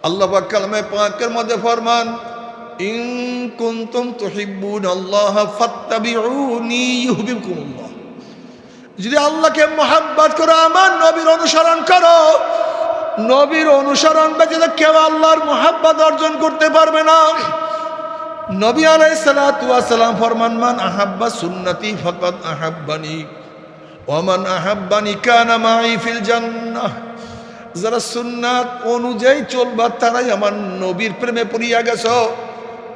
আল্লাহ পাক কালামে পাকের মধ্যে ফরমান, ইন কুনতুম তুহিব্বুনাল্লাহ ফাত্তাবিউনি ইউহিব্বুকুমুল্লাহ। যদি আল্লাহকে মহব্বত করো, আমার নবীর অনুসরণ করো। নবীর অনুসরণ ব্যতীত কেউ আল্লাহর মহব্বত অর্জন করতে পারবে না। নবী আলাইহিস সালাতু ওয়াস সালাম ফরমান, মান আহাব্বা সুন্নতি ফাকাদ আহাব্বানি ওয়া মান আহাব্বানি কানা মাই ফিল জান্নাহ। যারা সুন্নাত অনুযায়ী চলবা তারাই আমার নবীর প্রেমে পড়িয়া গেছো।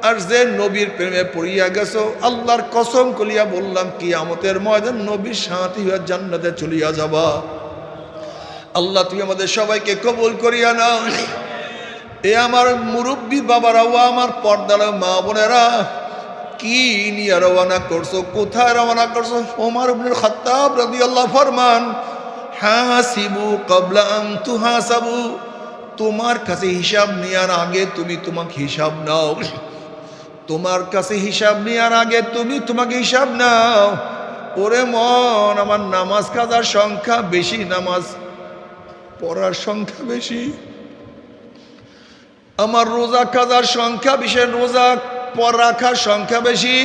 আর যে নবীর প্রেমে পড়িয়া গেছো, আল্লাহর কসম করিয়া বললাম, কিয়ামতের ময়দান নবীর সাথী হয়ে জান্নাতে চলিয়া যাবা। আল্লাহ তুমি আমাদের সবাইকে কবুল করিয়া নাও। এ আমার মুরব্বী বাবারা ও আমার পর্দার মা বোনেরা, কি নিয়ে রওনা করছো, কোথায় রওনা করছো? ওমর ইবনে খাত্তাব রাদিয়াল্লাহু ফরমান, হাসিবু ক্বাবলা আন তুহাসাবু। তোমার কাছে হিসাব নেওয়ার আগে তুমি তোমাকে হিসাব নাও। তোমার কাছে হিসাব নেওয়ার আগে তুমি তোমাকে হিসাব নাও। ওরে মন, আমার নামাজ কাজার সংখ্যা বেশি, নামাজ পড়ার সংখ্যা বেশি। আমার রোজা কাজার সংখ্যা বেশি, রোজা পর রাখার সংখ্যা বেশি।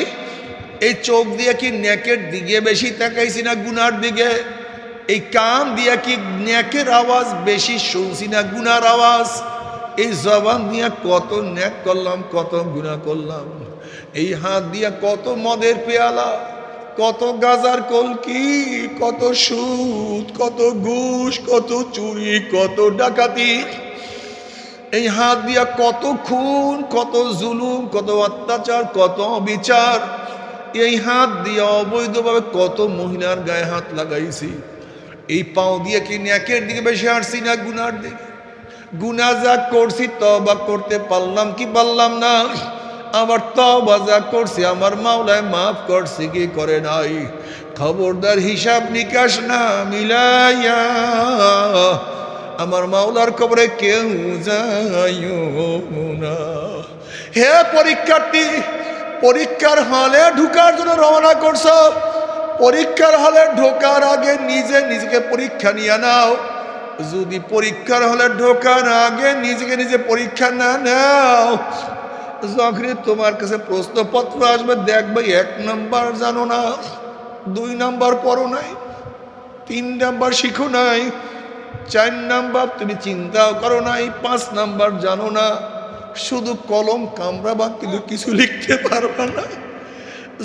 এই চোখ দিয়ে কি নেকের দিকে বেশি তাকাইছি না গুনার দিকে? এই কান দিয়ে কি নেকের আওয়াজ বেশি শুনছি না গুনার আওয়াজ? এই জবান দিয়ে কত নেক করলাম, কত গুনাহ করলাম। এই হাত দিয়ে কত মদের পেয়ালা, কত গাজার কলকি, কত সুদ, কত ঘুষ, কত চুরি, কত ডাকাতি। এই হাত দিয়া কত খুন, কত জুলুম, কত অত্যাচার, কত বিচার। এই হাত দিয়ে অবৈধভাবে কত মহিলার গায়ে হাত লাগাইছি। এই পাও দিয়ে কি নেকের দিকে বেশি হাঁটছি না গুনার দিকে? গুনাহ যা করছি তওবা করতে পারলাম কি পারলাম না? আবার তওবা যা করছি আমার মাওলায় মাফ করছে কি করে নাই? খবরদার হিসাব নিকাশ না মিলাইয়া আমার মাওলার কবরে কেউ যাইও না। হে পরীক্ষার্থী, পরীক্ষার হলে ঢুকার জন্য রওনা করছো। পরীক্ষার হলে ঢোকার আগে নিজে নিজেকে পরীক্ষা নিয়ে নাও। যদি পরীক্ষার হলে ঢোকার আগে নিজেকে নিজে পরীক্ষা না নাও, যখনই তোমার কাছে প্রশ্নপত্র আসবে দেখবে 1 নাম্বার জানো না, 2 নাম্বার পড়ো নাই, 3 নাম্বার শিখো নাই, 4 নাম্বার তুমি চিন্তাও করো নাই, 5 নাম্বার জানো না। শুধু কলম কামড়াবা কিন্তু কিছু লিখতে পারবা না।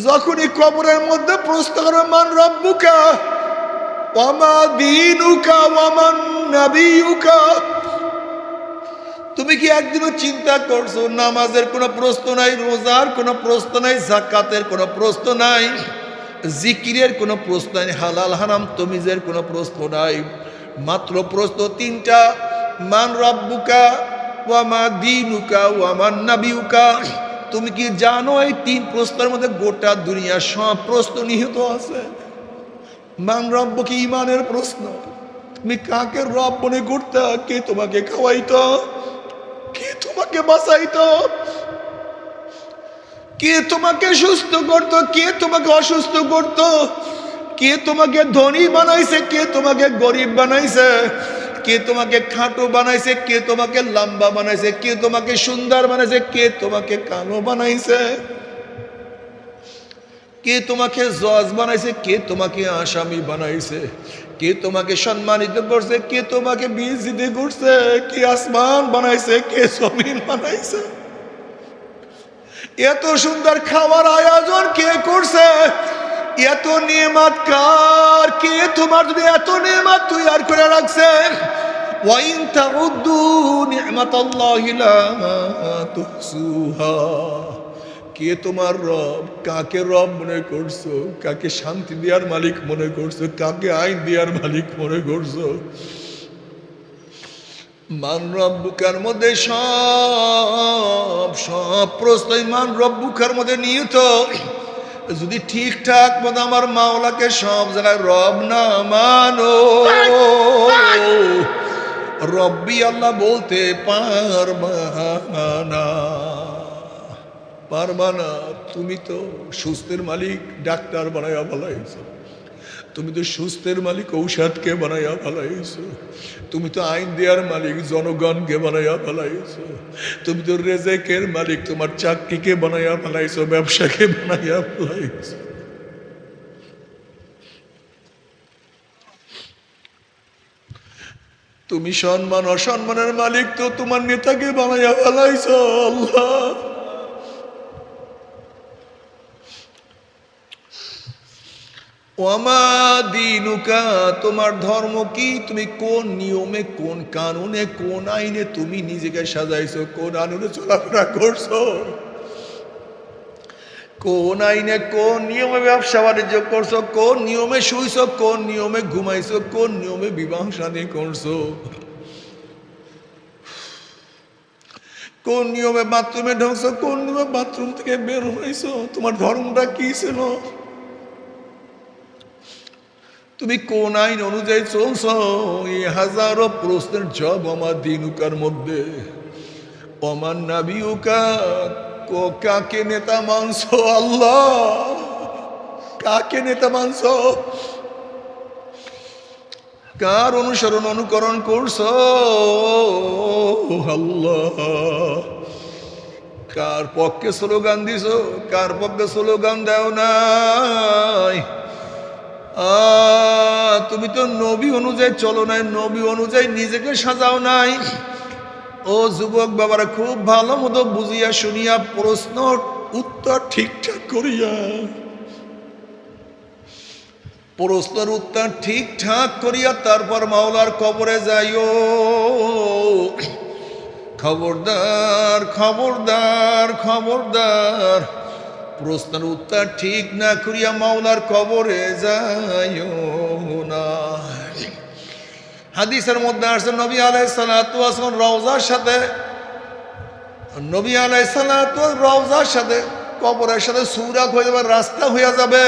যখনই কবরের মধ্যে প্রশ্ন করবে, মান রব্বুকা ওয়া মা দীনুকা ওয়া মান নাবিয়ুকা, তুমি কি একদিনও চিন্তা করছো নামাজের কোনো প্রশ্ন নাই, রোজার কোনো প্রশ্ন নাই, যাকাতের কোনো প্রশ্ন নাই, জিকিরের কোনো প্রশ্ন নাই, হালাল হারাম তমিজের কোনো প্রশ্ন নাই। মাত্র প্রশ্ন 3টা, মান রব্বুকা ওয়া মা দীনুকা ওয়া মান নাবিয়ুকা। তুমি কি জানো এই 3 প্রশ্নের মধ্যে গোটা দুনিয়ার সব প্রশ্ন নিহিত আছে? মান রব্বুকা ঈমানের প্রশ্ন। তুমি কাকে রব মনে করতে? কে তোমাকে খাওয়াইতো, কে তোমাকে বাঁচাইতো, কে তোমাকে সুস্থ করতো, কে তোমাকে অসুস্থ করতো, কে তোমাকে ধনী বানাইছে, কে তোমাকে গরিব বানাইছে, কে তোমাকে খাটো বানাইছে, কে তোমাকে লম্বা বানাইছে, কে তোমাকে সুন্দর বানাইছে, কে তোমাকে কালো বানাইছে, কে তোমাকে জজ বানাইছে, কে তোমাকে আসামি বানাইছে, কে তোমাকে সম্মানিত করছে, কে তোমাকে বেইজ্জতি করছে, কে আসমান বানাইছে, কে জমিন বানাইছে, এত সুন্দর খাবার আয়োজন কে করছে, এত নিয়ামত কার, কে তোমার জন্য এত নিয়ামত তৈরি করে রাখছে? ওয়া ইন তাউদ্দু নি'মাতাল্লাহি লা তুহসুহা। কে তোমার রব? কাকে রব মনে করছো? কাকে শান্তি দেওয়ার মালিক মনে করছো? কাকে আইন দেওয়ার মালিক মনে করছো? মান রব্বুকার মধ্যে সব প্রশ্নই মান রব্বুকার মধ্যে নিহিত। যদি ঠিকঠাক মতো আমার মাওলাকে সব জায়গায় রব না মানো, রব্বি আল্লাহ বলতে পারবা না। তুমি তো সুস্থের মালিক, ডাক্তার বানাইয়া বলাইছো। তুমি তো সুস্থের মালিক, ঔষধকে বানাইয়া ফেলাইছো। তুমি তো আইন দেওয়ার মালিক, জনগণকে বানাইয়া ফেলাইছো। তুমি তো রেজেকের মালিক, তোমার চাকরিকে বানাইয়া ফেলাইছো, ব্যবসাকে বানাইয়া ফেলাইছো। তুমি সম্মান অসম্মানের মালিক, তো তোমার নেতাকে বানাইয়া ফেলাইছো আল্লাহ। ওয়ামা দীনুকা, তোমার ধর্ম কি? তুমি কোন নিয়মে, কোন কানুনে, কোন আইনে তুমি নিজেকে সাজাইছো? কোন আইনে চলাফেরা করছো? কোন আইনে, কোন নিয়মে ব্যবসা বাণিজ্য করছো? কোন নিয়মে শুইছো? কোন নিয়মে ঘুমাইছো? কোন নিয়মে বিবাহ শাদী করছো? কোন নিয়মে বাথরুমে ঢুকছো? কোন নিয়মে বাথরুম থেকে বের হয়েছো? তোমার ধর্মটা কি ছিল? তুমি কোন আইন অনুযায়ী চলছো? এই হাজারো প্রশ্নের জবাব আমার দিনুকার মধ্যে। আমার নাবিউকা, কাকে নেতা মানছো আল্লাহ? কাকে নেতা মানছো? কার অনুসরণ অনুকরণ করছো আল্লাহ? কার পক্ষে স্লোগান দিছো? কার পক্ষে স্লোগান দাও নাই? তুমি তো নবী অনুযায়ী চলো নাই, নবী অনুযায়ী নিজেকে সাজাও নাই। ও যুবক বাবারা, খুব ভালো মতো বুঝিয়া শুনিয়া প্রশ্ন উত্তর ঠিকঠাক করিয়া, প্রশ্নের উত্তর ঠিকঠাক করিয়া তারপর মাওলার কবরে যাইও। খবরদার, খবরদার, খবরদার, প্রশ্নের উত্তর ঠিক না করিয়া মাওলার কবরে যাইও না। হাদিসের মধ্যে আসছে নবী আলাইহিস সালাতু ওয়াস সালাম রওজার সাথে, নবী আলাইহিস সালাতু ওয়াস রওজার সাথে কবরের সাথে সুরাক হয়ে যাবে, রাস্তা হয়ে যাবে।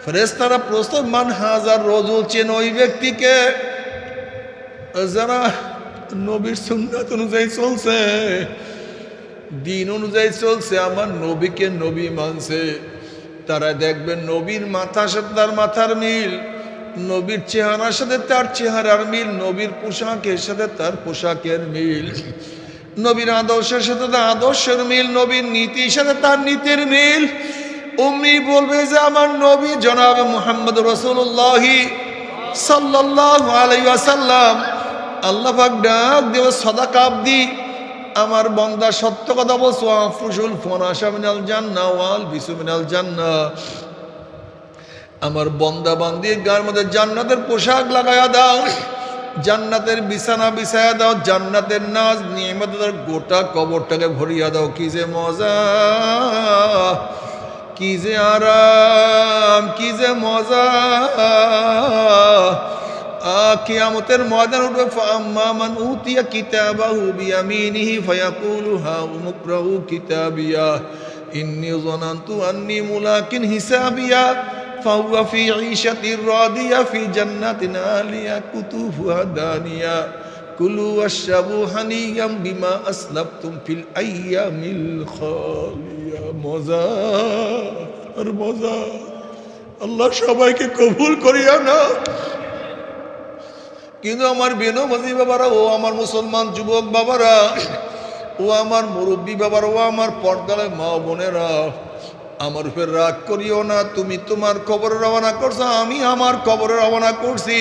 ফেরেশতারা প্রশ্ন, মান হাজার রজুল, চেন ওই ব্যক্তিকে যারা নবীর সুন্নাত অনুযায়ী চলছে, দিন অনুযায়ী চলছে, আমার নবীকে নবী মানছে। তারা দেখবেন নবীর মাথার সাথে তার মাথার মিল, নবীর চেহারার সাথে তার চেহারার মিল, নবীর পোশাকের সাথে তার পোশাকের মিল, নবীর আদর্শের সাথে তার আদর্শের মিল, নবীর নীতির সাথে তার নীতির মিল। উম্মি বলবে যে আমার নবী জনাব মুহাম্মদ রাসূলুল্লাহ সাল্লাল্লাহু আলাইহি ওয়াসাল্লাম। আল্লাহ পাক ডাক দেবে, সাদাকা আবদি, আমার বান্দা সত্য কথা বলছো। আফরুশুল ফনাশা মিনাল জান্নাহ ওয়াল বিসু মিনাল জান্নাহ, আমার বান্দা বান্দির গায়ের মধ্যে জান্নাতের পোশাক লাগায়া দাও, জান্নাতের বিছানা বিছায়া দাও, জান্নাতের নাজ নিয়ামতের গোটা কবরটাকে ভরিয়া দাও। কি যে মজা, কি যে আরাম, কি যে মজা। কিয়ামতের ময়দান উঠবে, ফাআম্মা মান উতিয়া কিতাবাহু বিয়ামিনিহি ফায়াকুলু হাউমুকরাউ কিতাবিয়া ইন্নী যানানতু আন্নী মুলাকিন হিসাবিয়া ফাহুয়া ফি ঈশাতির রাদিয়া ফি জান্নাতিন আলিয়া কুতুফুহা দানিয়া কুলু ওয়াশরাবু হানিয়াম বিমা আসলাফতুম ফিল আইয়ামিল খালিয়া। মজা আর মজা। আল্লাহ সবাইকে কবুল করিয়া না। কিন্তু আমার বেনমাজি বাবারা, ও আমার মুসলমান যুবক বাবারা, ও আমার মুরব্বী বাবারা, ও আমার পর্দার মা বোনেরা, আমার উপর রাগ করিও না। তুমি তোমার কবরে রওনা করছো, আমি আমার কবরে রওনা করছি।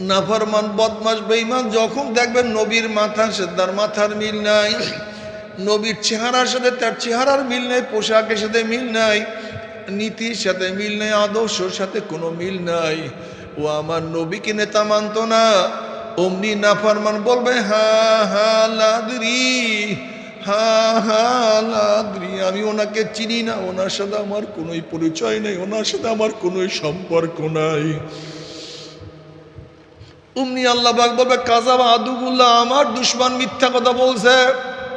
নাফরমান, বদমাশ, বেঈমান যখন দেখবেন নবীর মাথার সাথে তার মাথার মিল নাই, নবীর চেহারার সাথে তার চেহারার মিল নাই, পোশাকের সাথে মিল নাই, নীতির সাথে মিল নাই, আদর্শের সাথে কোনো মিল নাই, ও আমার নবীকে নেতা মানত না, অমনি নাফরমান বলবে হা হা লাদরি, হা হা লাদরি, আমি ওনাকে চিনি না, ওনার সাথে আমার কোনোই পরিচয় নেই, ওনার সাথে আমার কোনোই সম্পর্ক নাই। অমনি আল্লাহ পাক বলবে কাযাবা আদুবুল্লাহ, আমার দুশমন মিথ্যা কথা বলছে।